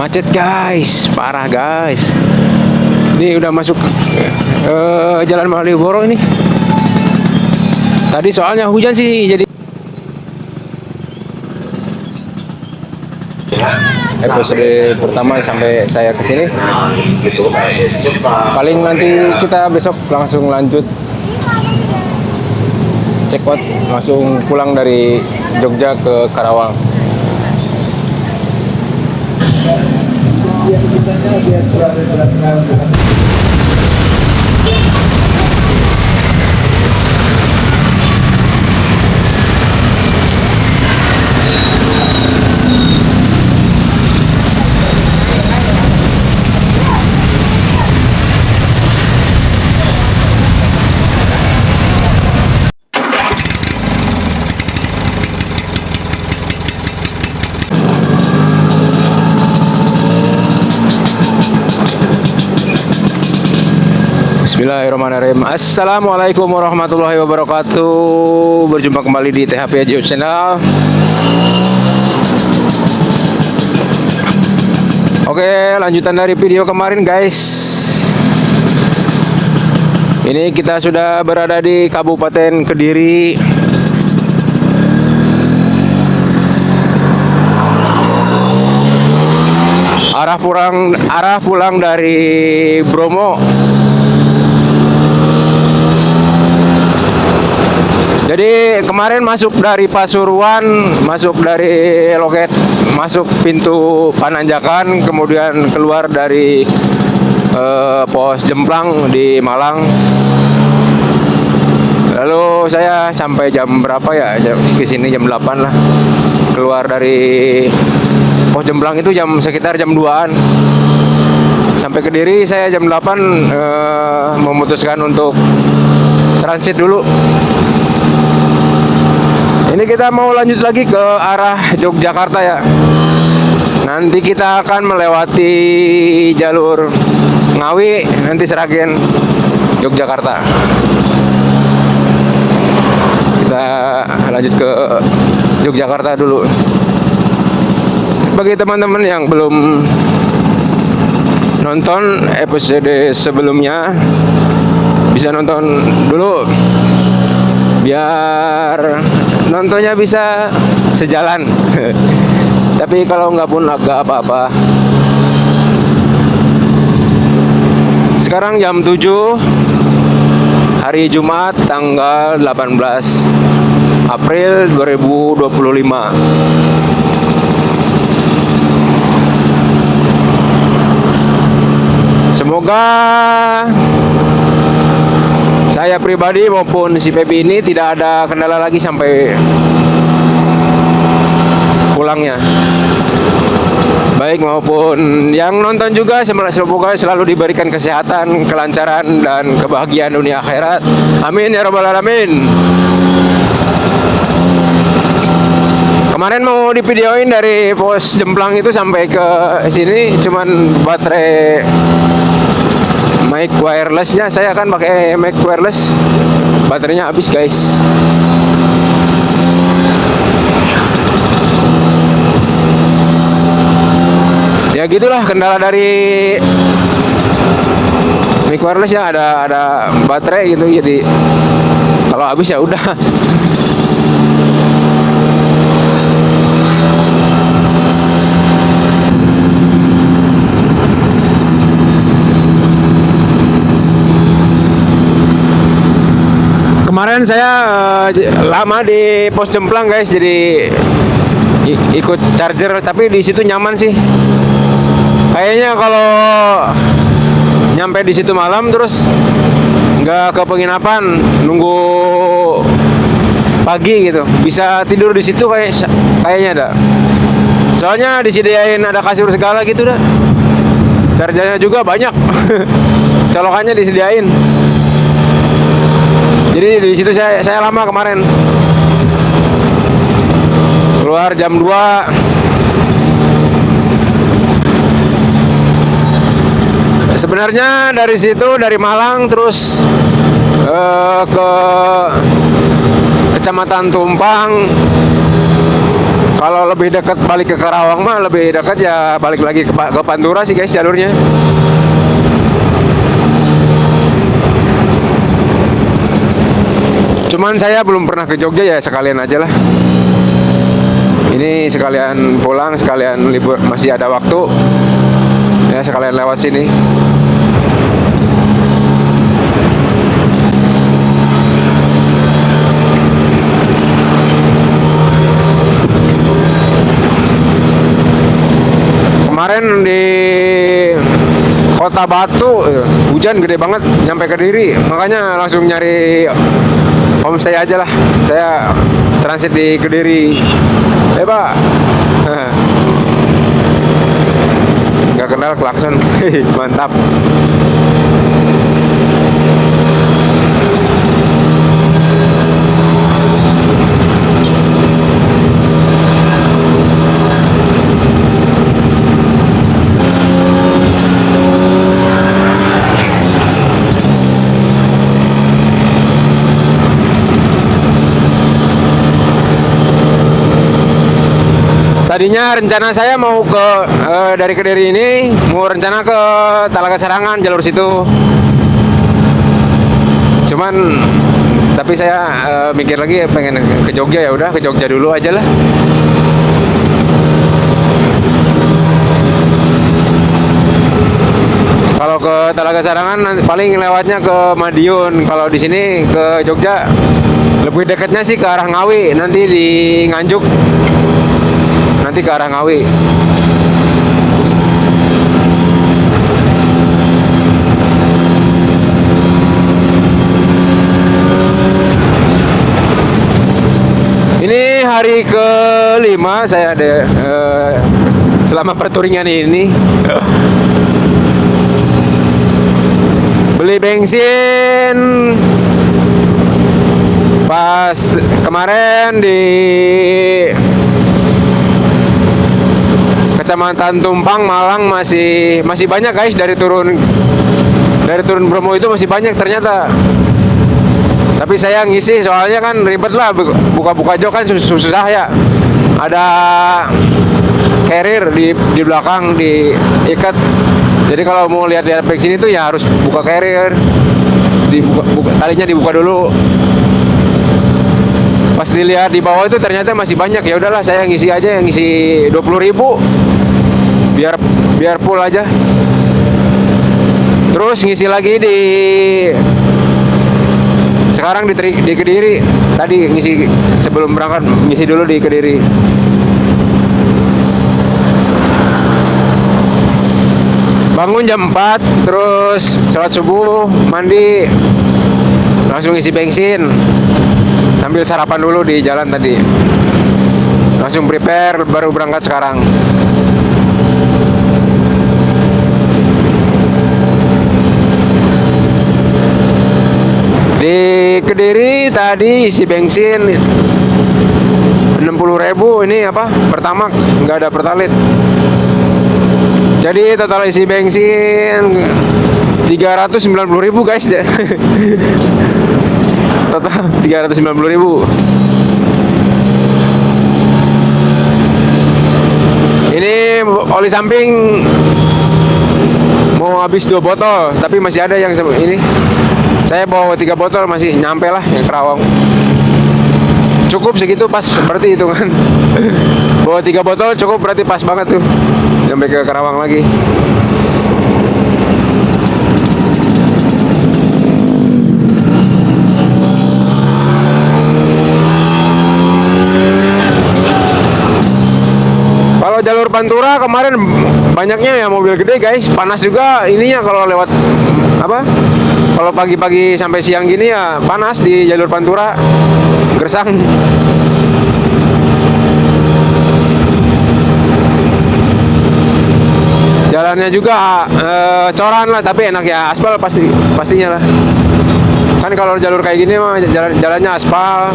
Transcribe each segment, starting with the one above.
Macet guys, parah guys. Ini udah masuk Jalan Malioboro ini. Tadi soalnya hujan sih, jadi episode pertama sampai saya kesini. Paling nanti kita besok langsung lanjut check out, langsung pulang dari Jogja ke Karawang. Bismillahirrahmanirrahim. Assalamualaikum warahmatullahi wabarakatuh. Berjumpa kembali di THP Aji Channel. Oke, lanjutan dari video kemarin guys. Ini kita sudah berada di Kabupaten Kediri. Arah pulang dari Bromo. Jadi kemarin masuk dari Pasuruan, masuk dari loket, masuk pintu Pananjakan, kemudian keluar dari pos Jemplang di Malang. Lalu saya sampai jam berapa ya? Ke sini jam 8 lah. Keluar dari pos Jemplang itu sekitar jam 2-an. Sampai Kediri saya jam 8 memutuskan untuk transit dulu. Ini kita mau lanjut lagi ke arah Yogyakarta ya. Nanti kita akan melewati jalur Ngawi, nanti Sragen, Yogyakarta. Kita lanjut ke Yogyakarta dulu. Bagi teman-teman yang belum nonton episode sebelumnya, bisa nonton dulu biar nontonnya bisa sejalan. Tapi kalau nggak pun agak apa-apa. Sekarang jam 7 hari Jumat tanggal 18 April 2025. Semoga saya pribadi maupun si Pepi ini tidak ada kendala lagi sampai pulangnya. Baik maupun yang nonton juga, semoga selalu diberikan kesehatan, kelancaran, dan kebahagiaan dunia akhirat. Amin ya rabbal alamin. Kemarin mau divideoin dari pos Jemplang itu sampai ke sini, cuman baterai mic wirelessnya, saya akan pakai mic wireless, baterainya habis guys. Ya gitulah kendala dari mic wireless ya, ada baterai gitu, jadi kalau habis ya udah. Kemarin saya lama di pos Jemplang guys, jadi ikut charger, tapi di situ nyaman sih. Kayaknya kalau nyampe di situ malam terus nggak ke penginapan, nunggu pagi gitu, bisa tidur di situ kayaknya ada. Soalnya disediain ada kasur segala gitu dah. Chargernya juga banyak. Colokannya disediain. Jadi di situ saya lama kemarin. Keluar jam 2. Sebenarnya dari situ, dari Malang terus ke Kecamatan Tumpang, Kalau lebih dekat balik ke Karawang mah lebih dekat ya balik lagi ke Pantura sih guys jalurnya. Cuman saya belum pernah ke Jogja ya sekalian aja lah. Ini sekalian pulang, sekalian libur masih ada waktu. Ya sekalian lewat sini. Kemarin di Kota Batu hujan gede banget nyampe Kediri, makanya langsung nyari homestay aja lah. Saya transit di Kediri. Pak. Nggak kenal klakson. Mantap. Tadinya rencana saya mau ke dari Kediri ini mau rencana ke Talaga Sarangan jalur situ. Cuman tapi saya mikir lagi pengen ke Jogja, ya udah ke Jogja dulu aja lah. Kalau ke Talaga Sarangan paling lewatnya ke Madiun. Kalau di sini ke Jogja lebih dekatnya sih ke arah Ngawi, nanti di Nganjuk. Nanti ke arah Ngawi. Ini hari kelima saya ada selama pertouringan ini. Beli bensin pas kemarin di Kecamatan Tumpang, Malang masih banyak guys, dari turun Bromo itu masih banyak ternyata. Tapi saya ngisi soalnya kan ribet lah, buka jok kan susah ya. Ada carrier di belakang diikat. Jadi kalau mau lihat bensin itu ya harus buka carrier. Talinya dibuka dulu. Pas dilihat di bawah itu ternyata masih banyak, ya udahlah saya ngisi aja, yang ngisi 20.000 biar full aja. Terus ngisi lagi sekarang di Kediri. Tadi ngisi sebelum berangkat, ngisi dulu di Kediri. Bangun jam 4, terus sholat subuh, mandi, langsung isi bensin. Sambil sarapan dulu di jalan tadi. Langsung prepare, baru berangkat sekarang. Di Kediri tadi isi bensin 60.000, ini apa? Pertamax, nggak ada Pertalite. Jadi total isi bensin 390.000 guys. Total 390.000. Ini oli samping mau habis 2 botol, tapi masih ada yang ini. Saya bawa 3 botol, masih nyampe lah yang Karawang. Cukup segitu pas, berarti itu kan. Bawa 3 botol cukup, berarti pas banget tuh sampai ke Karawang lagi. Kalau jalur Pantura kemarin banyaknya ya mobil gede guys, panas juga ininya kalau lewat apa? Kalau pagi-pagi sampai siang gini ya panas di jalur Pantura, gersang. Jalannya juga coran lah, tapi enak ya, aspal pastinya lah. Kan kalau jalur kayak gini mah jalannya aspal,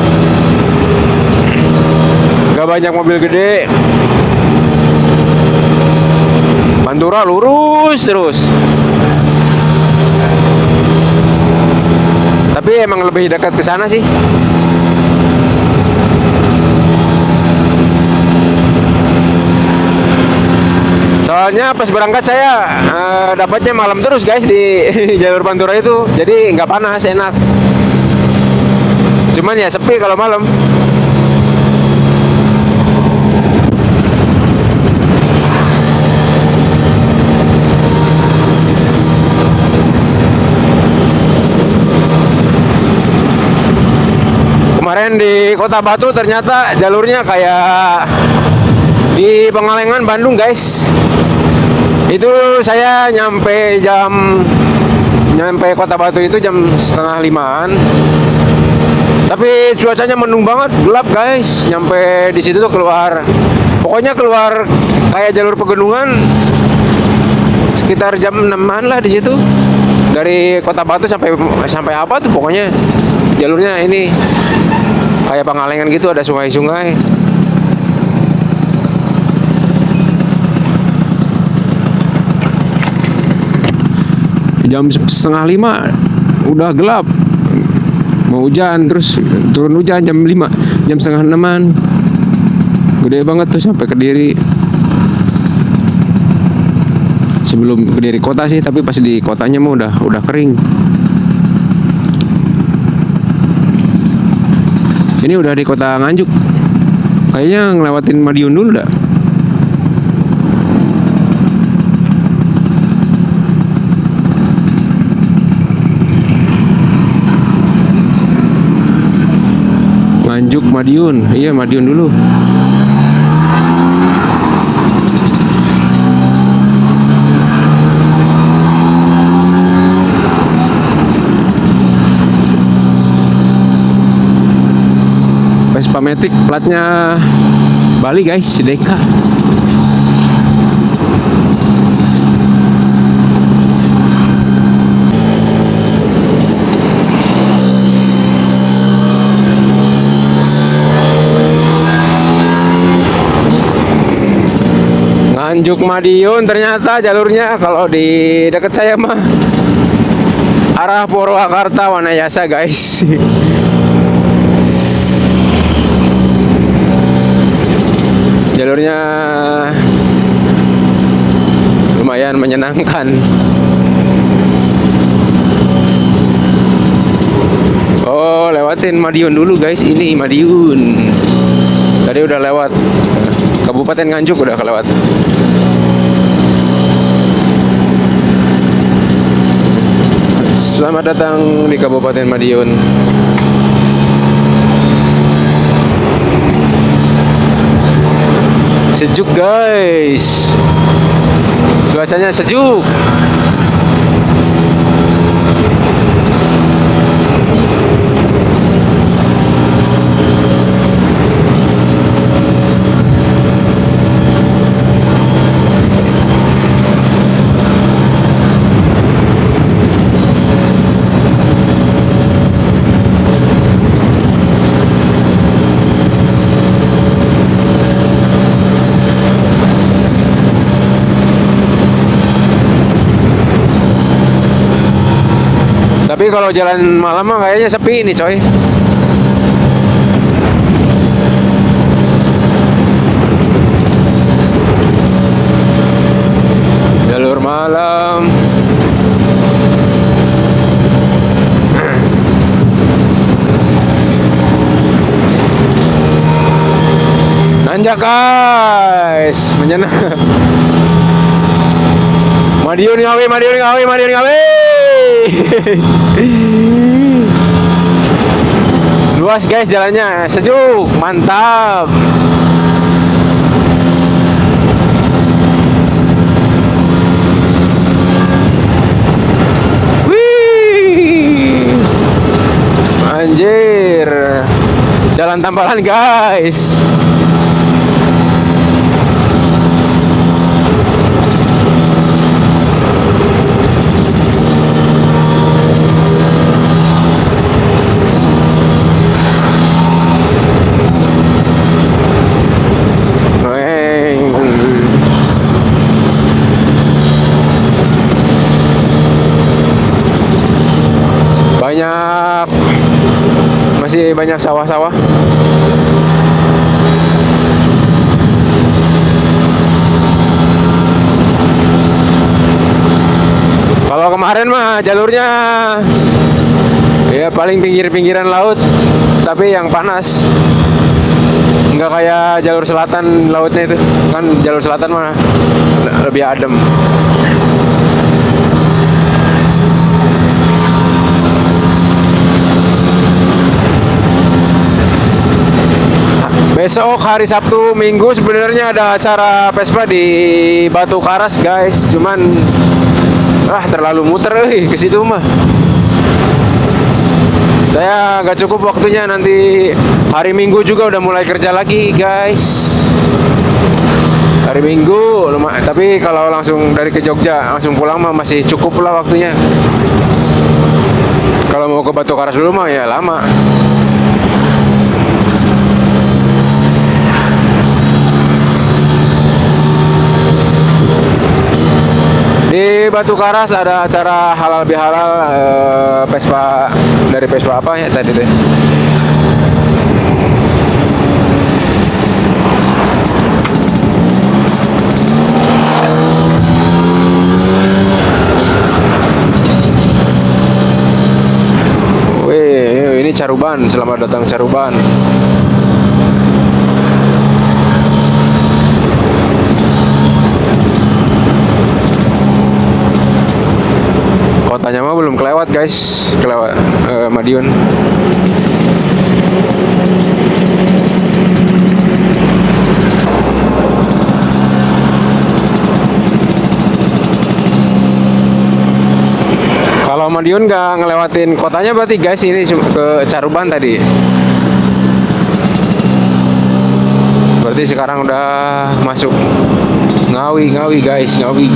gak banyak mobil gede. Pantura lurus terus. Tapi emang lebih dekat ke sana sih. Soalnya pas berangkat saya dapatnya malam terus guys di jalur Pantura itu, jadi nggak panas, enak. Cuman ya sepi kalau malam. Kemarin di Kota Batu ternyata jalurnya kayak di Pangalengan, Bandung guys. Itu saya nyampe Kota Batu itu jam setengah 5-an. Tapi cuacanya mendung banget, gelap guys. Nyampe di situ tuh pokoknya keluar kayak jalur pegunungan sekitar jam 6-an lah di situ. Dari Kota Batu sampai apa tuh pokoknya jalurnya ini kayak Pangalengan gitu, ada sungai-sungai. Jam setengah 5 udah gelap, mau hujan, terus turun hujan jam 5, jam setengah 6-an. Gede banget tuh sampai Kediri. Sebelum Kediri kota sih, tapi pas di kotanya mah udah kering. Ini udah di kota Nganjuk. Kayaknya ngelewatin Madiun dulu dah. Nganjuk Madiun. Iya, Madiun dulu. Vespa Matic platnya Bali guys, Deka. Nganjuk Madiun ternyata jalurnya kalau di dekat saya mah arah Purwakarta Wanayasa guys. Jalurnya lumayan menyenangkan. Oh, lewatin Madiun dulu guys. Ini Madiun. Tadi udah lewat Kabupaten Nganjuk, udah kelewat. Selamat datang di Kabupaten Madiun. Sejuk guys, cuacanya sejuk. Tapi kalau jalan malam mah kayaknya sepi ini coy. Jalur malam. Nanjak guys, menyenang. Madiun Ngawi, Madiun Ngawi, Madiun Ngawi. Luas guys jalannya, sejuk, mantap. Wih, anjir, jalan tambalan guys. Masih banyak sawah-sawah. Kalau kemarin mah jalurnya ya paling pinggir-pinggiran laut, tapi yang panas. Nggak kayak jalur selatan lautnya itu. Kan jalur selatan mah lebih adem. Besok hari Sabtu Minggu sebenarnya ada acara Vespa di Batu Karas guys. Cuman terlalu muter ke situ mah. Saya nggak cukup waktunya, nanti hari Minggu juga udah mulai kerja lagi guys. Hari Minggu tapi kalau langsung dari ke Jogja langsung pulang mah masih cukup lah waktunya. Kalau mau ke Batu Karas dulu mah ya lama. Di Batu Karas ada acara halal bihalal Vespa, dari Vespa apa ya tadi teh? Wih, ini Caruban, selamat datang Caruban. Kotanya mah belum kelewat guys, kelewat Madiun. Kalau Madiun nggak ngelewatin kotanya berarti guys, ini ke Caruban tadi. Berarti sekarang udah masuk Ngawi guys, Ngawi.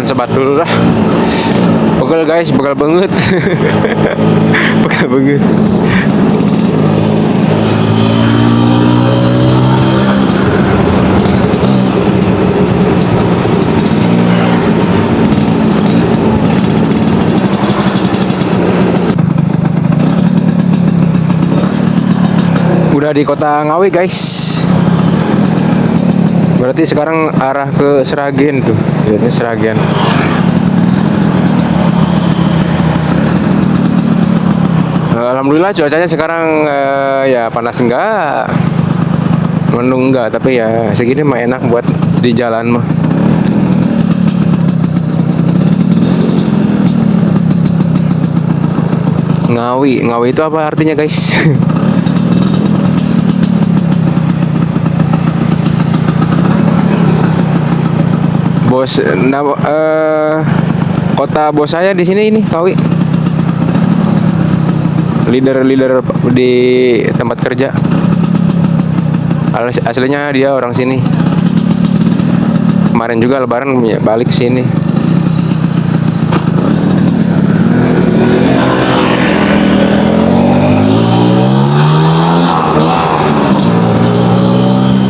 Sebat dulu lah. Pegel guys, pegel banget. Pegel banget. Udah di kota Ngawi guys. Berarti sekarang arah ke Sragen tuh, ini Sragen. Alhamdulillah cuacanya sekarang ya panas enggak, mendung enggak, tapi ya segini mah enak buat di jalan mah. Ngawi itu apa artinya guys? Bos, kota bos saya di sini ini Ngawi. Leader di tempat kerja. Aslinya dia orang sini. Kemarin juga Lebaran balik ke sini.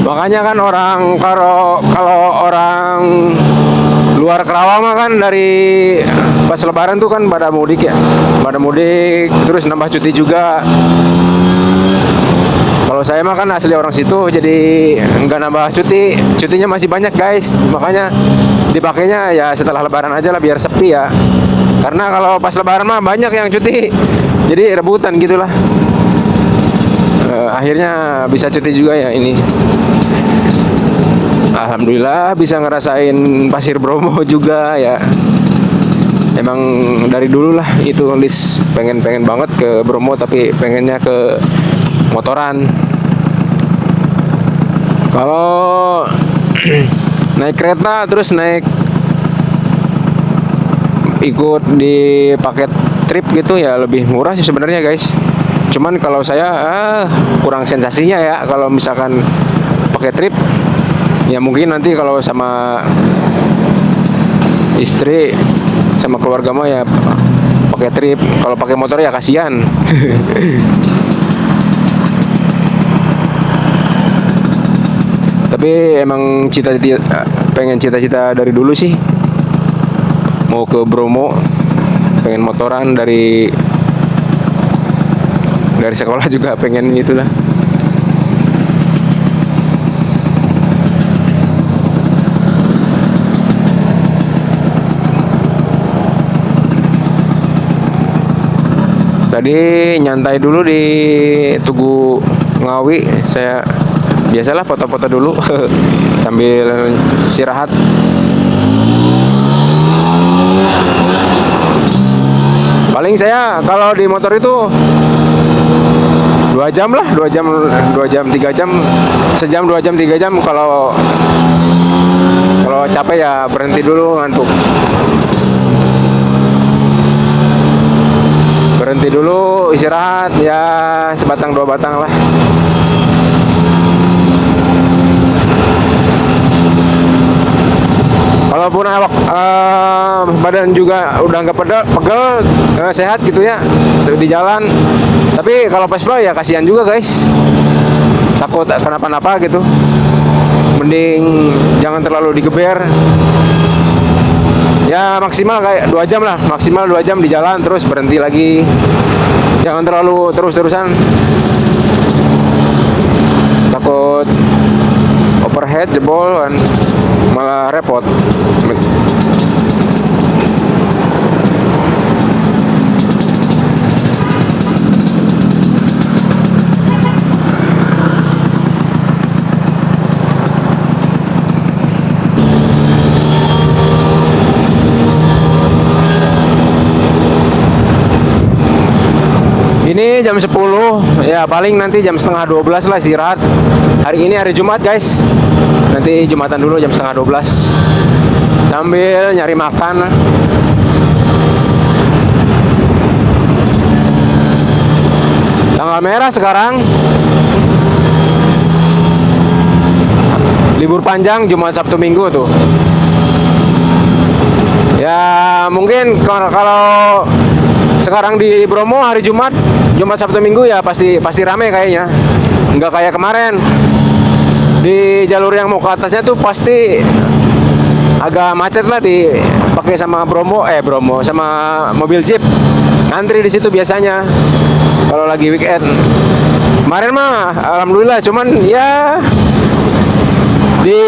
Makanya kan orang kalau orang luar Kerawang mah kan dari pas Lebaran tuh kan pada mudik ya, terus nambah cuti juga. Kalau saya mah kan asli orang situ, jadi nggak nambah cutinya masih banyak guys. Makanya dipakainya ya setelah Lebaran aja lah biar sepi ya. Karena kalau pas Lebaran mah banyak yang cuti, jadi rebutan gitulah. Akhirnya bisa cuti juga ya ini. Alhamdulillah bisa ngerasain Pasir Bromo juga ya. Emang dari dulu lah itu list pengen banget ke Bromo, tapi pengennya ke motoran. Kalau naik kereta terus ikut di paket trip gitu ya lebih murah sih sebenarnya guys. Cuman kalau saya kurang sensasinya ya kalau misalkan pakai trip. Ya mungkin nanti kalau sama istri sama keluarga mah ya pakai trip. Kalau pakai motor ya kasihan. Tapi emang cita-cita dari dulu sih mau ke Bromo, pengen motoran dari sekolah juga pengen itulah. Tadi nyantai dulu di Tugu Ngawi, saya biasalah foto-foto dulu sambil istirahat. Paling saya kalau di motor itu 2 jam lah, 2 jam 3 jam, sejam 2 jam 3 jam. Kalau capek ya berhenti dulu, ngantuk. Berhenti dulu, istirahat ya sebatang 2 batang lah. Walaupun badan juga udah nggak pegel, sehat gitu ya di jalan. Tapi kalau Vespa ya kasihan juga guys, takut kenapa-napa gitu. Mending jangan terlalu digeber. Ya maksimal kayak 2 jam lah, maksimal 2 jam di jalan, terus berhenti lagi. Jangan terlalu terus-terusan, takut overhead jebol kan, malah repot. Ini jam 10 ya, paling nanti jam setengah 12 lah istirahat. Hari ini hari Jumat guys, nanti Jumatan dulu jam setengah 12 sambil nyari makan. Tanggal merah sekarang, libur panjang Jumat Sabtu Minggu tuh ya. Mungkin kalau sekarang di Bromo hari Jumat Sabtu Minggu ya pasti rame kayaknya. Nggak kayak kemarin di jalur yang mau ke atasnya tuh pasti agak macet lah, dipakai sama Bromo sama mobil Jeep. Antri di situ biasanya kalau lagi weekend. Kemarin mah alhamdulillah, cuman ya di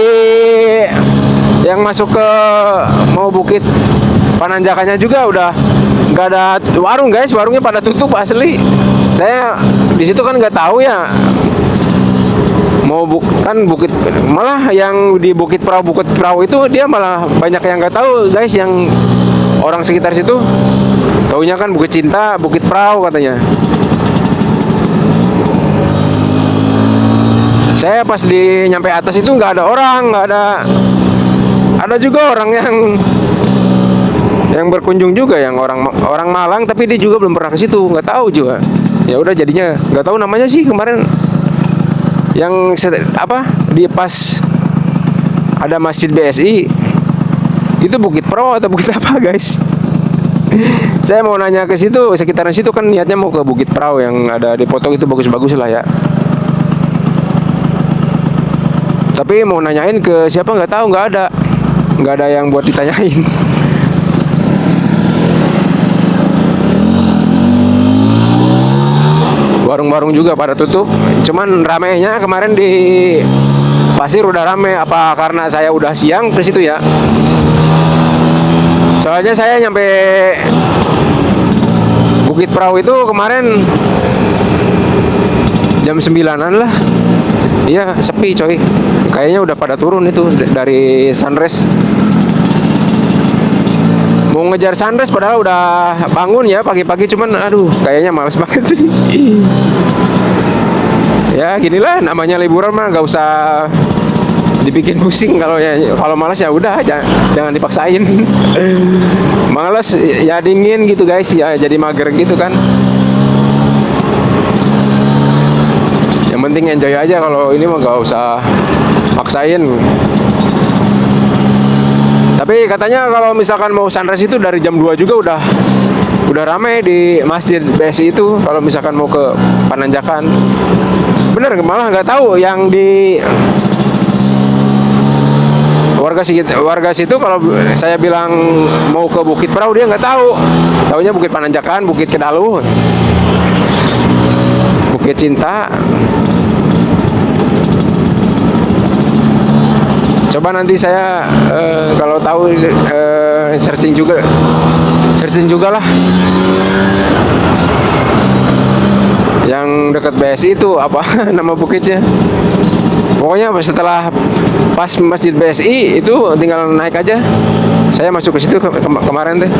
yang masuk ke mau Bukit Pananjakannya juga udah nggak ada warung guys, warungnya pada tutup asli. Saya di situ kan nggak tahu ya, mau kan Bukit, malah yang di Bukit Perahu itu dia malah banyak yang nggak tahu guys, yang orang sekitar situ taunya kan Bukit Cinta, Bukit Perahu katanya. Saya pas nyampe atas itu nggak ada orang, nggak ada juga orang yang berkunjung juga, yang orang Malang, tapi dia juga belum pernah ke situ, nggak tahu juga. Ya udah jadinya nggak tahu namanya sih. Kemarin yang di pas ada Masjid BSI itu Bukit Pro atau Bukit apa guys? Saya mau nanya ke situ, sekitaran situ kan niatnya mau ke Bukit Perahu yang ada di foto itu, bagus-bagus lah ya. Tapi mau nanyain ke siapa nggak tahu, nggak ada yang buat ditanyain. Warung-warung juga pada tutup. Cuman ramenya kemarin di Pasir udah rame. Apa karena saya udah siang ke situ ya? Soalnya saya nyampe Bukit Perahu itu kemarin jam 9-an lah. Iya, sepi coy. Kayaknya udah pada turun itu dari sunrise. Mau ngejar sunrise padahal udah bangun ya pagi-pagi, cuman aduh kayaknya males banget. Ya ginilah namanya liburan mah, nggak usah dibikin pusing. Kalau malas ya udah, jangan dipaksain. Malas ya dingin gitu guys, ya jadi mager gitu kan. Yang penting enjoy aja, kalau ini mah nggak usah paksain. Tapi Tapi katanya kalau misalkan mau sunrise itu dari jam 2 juga udah ramai di Masjid BSI itu kalau misalkan mau ke Pananjakan. Bener, malah nggak tahu yang di warga situ kalau saya bilang mau ke Bukit Perahu dia nggak tahu. Taunya Bukit Pananjakan, Bukit Kedalu, Bukit Cinta. Coba nanti saya kalau tahu searching juga lah. Yang dekat BSI itu apa nama bukitnya? Pokoknya setelah pas Masjid BSI itu tinggal naik aja. Saya masuk ke situ kemarin teh.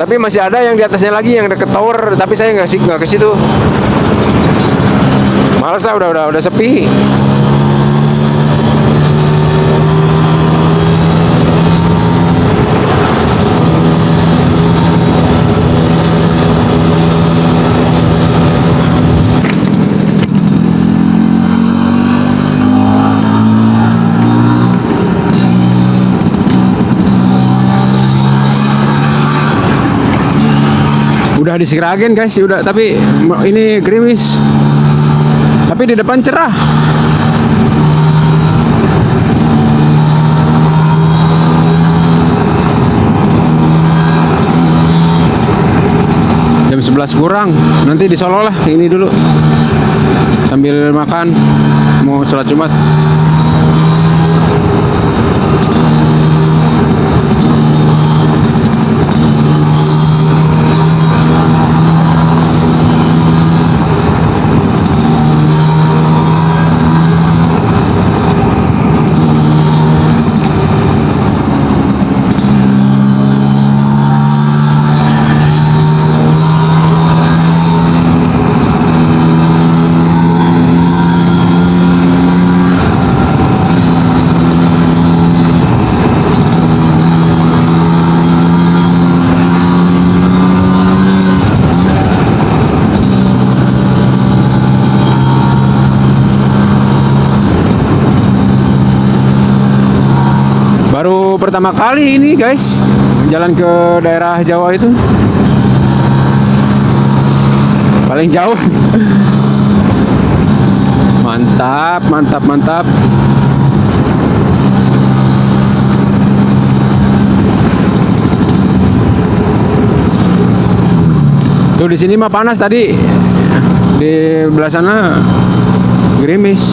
Tapi masih ada yang di atasnya lagi yang deket tower, tapi saya nggak ke situ. Males lah, udah sepi. Udah di Sragen guys, udah, tapi ini gerimis. Tapi di depan cerah. Jam 11 kurang. Nanti di Solo lah, ini dulu. Sambil makan, mau sholat Jumat. Baru pertama kali ini guys jalan ke daerah Jawa itu, paling jauh. Mantap, mantap, mantap. Tuh di sini mah panas tadi, di belah sana gerimis.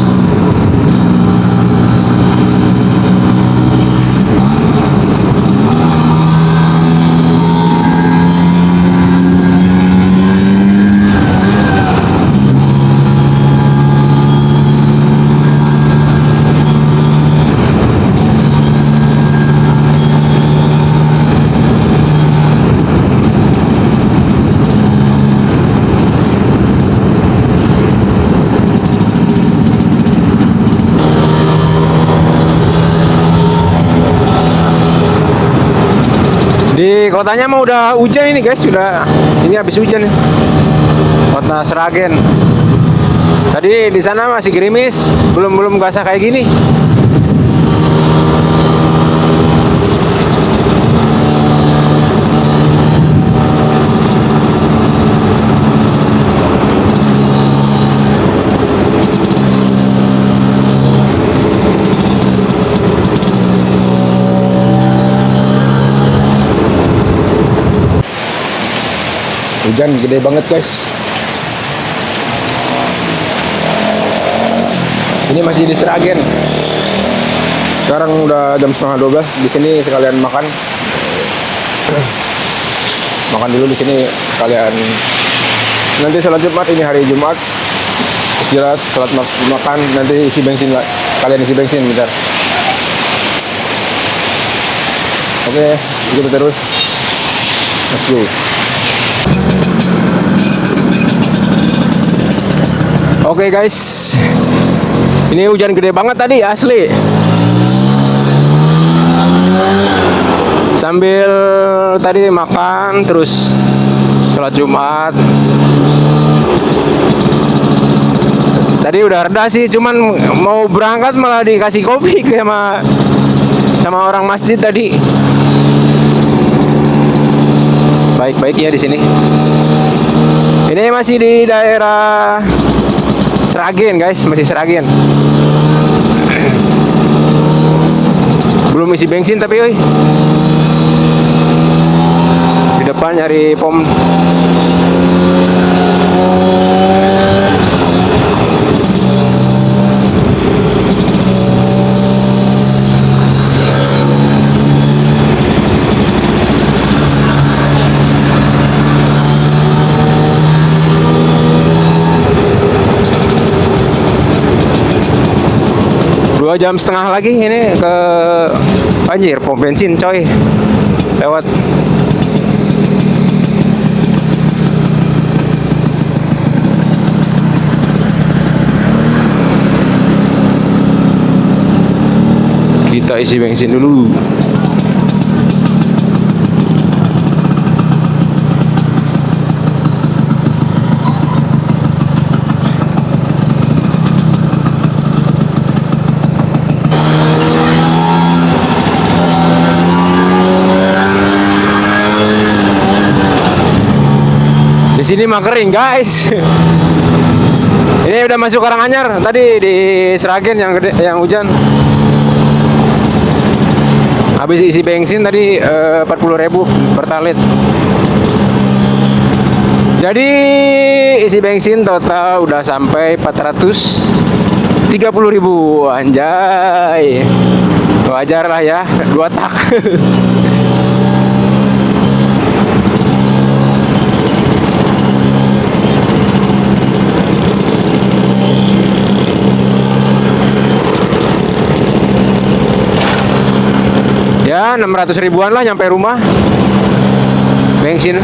Di kotanya mah udah hujan ini guys, ini habis hujan nih. Kota Sragen. Tadi di sana masih gerimis, belum basah kayak gini. Hujan gede banget guys. Ini masih di Sragen. Sekarang udah jam 11:30. Di sini sekalian makan. Makan dulu di sini sekalian. Nanti sholat Jumat, ini hari Jumat. Istirahat, sholat makan, nanti isi bensin lah. Kalian isi bensin bentar. Oke, ikuti terus. Let's go. Oke guys, ini hujan gede banget tadi asli. Sambil tadi makan terus sholat Jumat. Tadi udah reda sih, cuman mau berangkat malah dikasih kopi sama orang masjid tadi. Baik-baik ya di sini. Ini masih di daerah Sragen guys, masih Sragen. Belum isi bensin tapi oi. Di depan nyari pom. Dua jam setengah lagi ini ke anjir pom bensin coy, lewat. Kita isi bensin dulu. Di sini mah kering guys. Ini udah masuk Karanganyar. Tadi di Sragen yang gede, yang hujan. Habis isi bensin tadi 40.000 Pertalite. Jadi isi bensin total udah sampai 430.000. Anjay. Wajar lah ya, 2 tak. Ya 600 ribuan lah nyampe rumah bensin.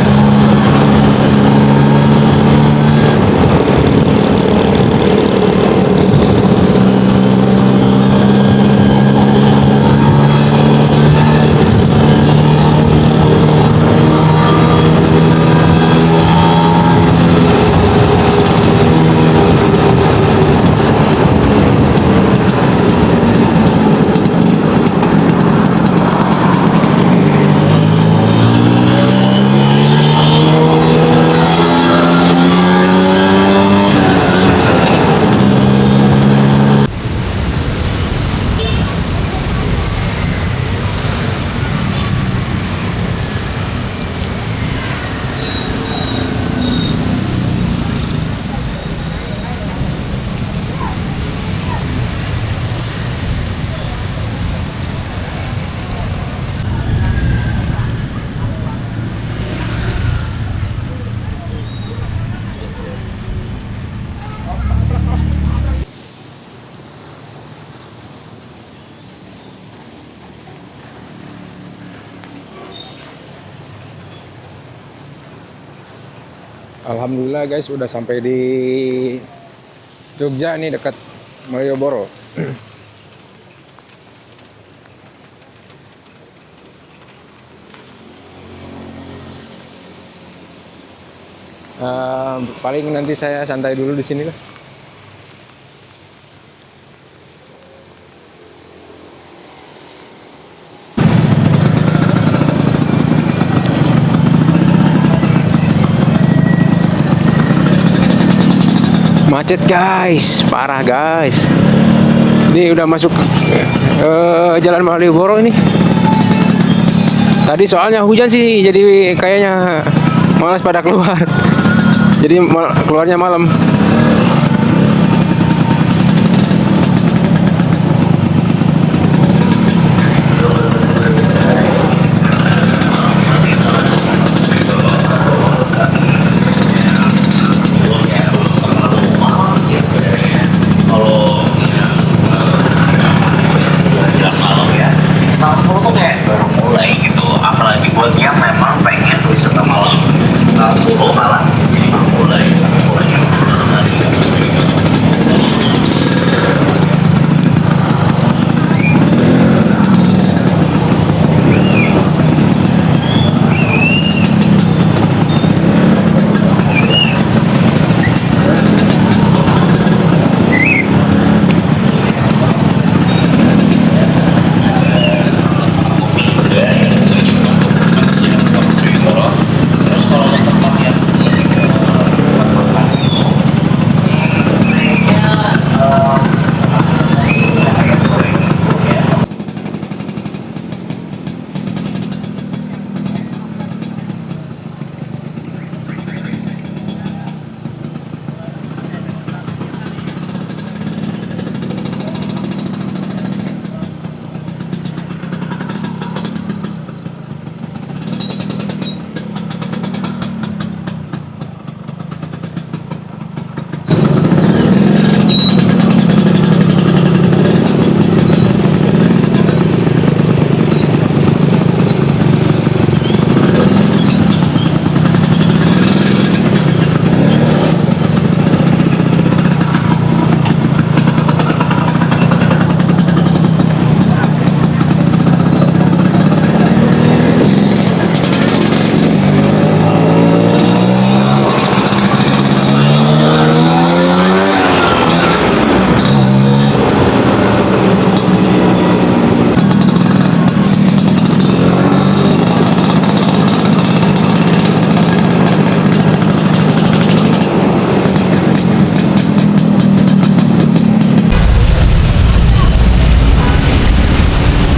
Alhamdulillah guys, udah sampai di Jogja nih, dekat Malioboro. Paling nanti saya santai dulu di sini lah. Macet guys, parah guys. Ini udah masuk Jalan Malioboro ini. Tadi soalnya hujan sih, jadi kayaknya malas pada keluar. Jadi keluarnya malam. Malam 10 malam jadi mulai.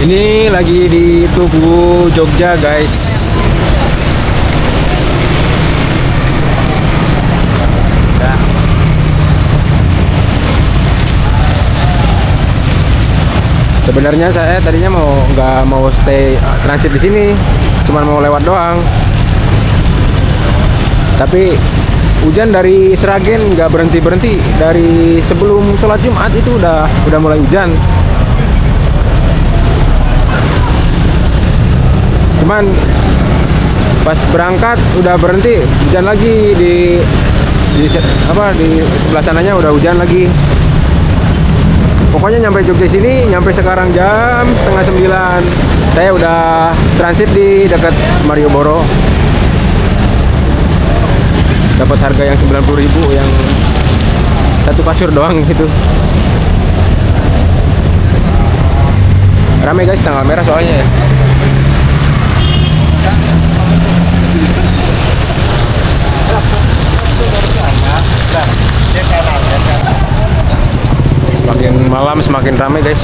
Ini lagi di Tugu Jogja, guys. Ya. Sebenarnya saya tadinya nggak mau stay transit di sini, cuman mau lewat doang. Tapi hujan dari Sragen nggak berhenti. Dari sebelum sholat Jumat itu udah mulai hujan. Cuman pas berangkat udah berhenti hujan lagi di sebelah sananya udah hujan lagi. Pokoknya nyampe Jogja sini, nyampe sekarang jam setengah 9. Saya udah transit di dekat Malioboro. Dapat harga yang 90.000, yang satu kasur doang gitu. Rame guys, tanggal merah soalnya ya. Semakin malam semakin ramai guys.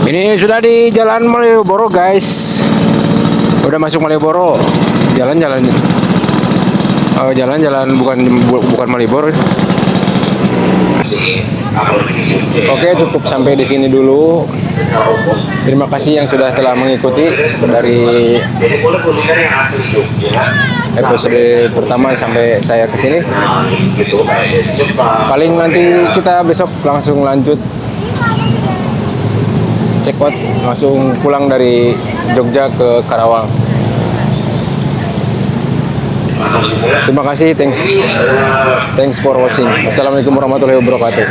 Ini sudah di Jalan Malioboro guys. Udah masuk Malioboro. Jalan-jalan. Oh, jalan-jalan bukan Malioboro. Oke, cukup sampai di sini dulu. Terima kasih yang sudah telah mengikuti dari episode pertama sampai saya ke sini. Paling nanti kita besok langsung lanjut check out, langsung pulang dari Jogja ke Karawang. Terima kasih, thanks for watching. Wassalamualaikum warahmatullahi wabarakatuh.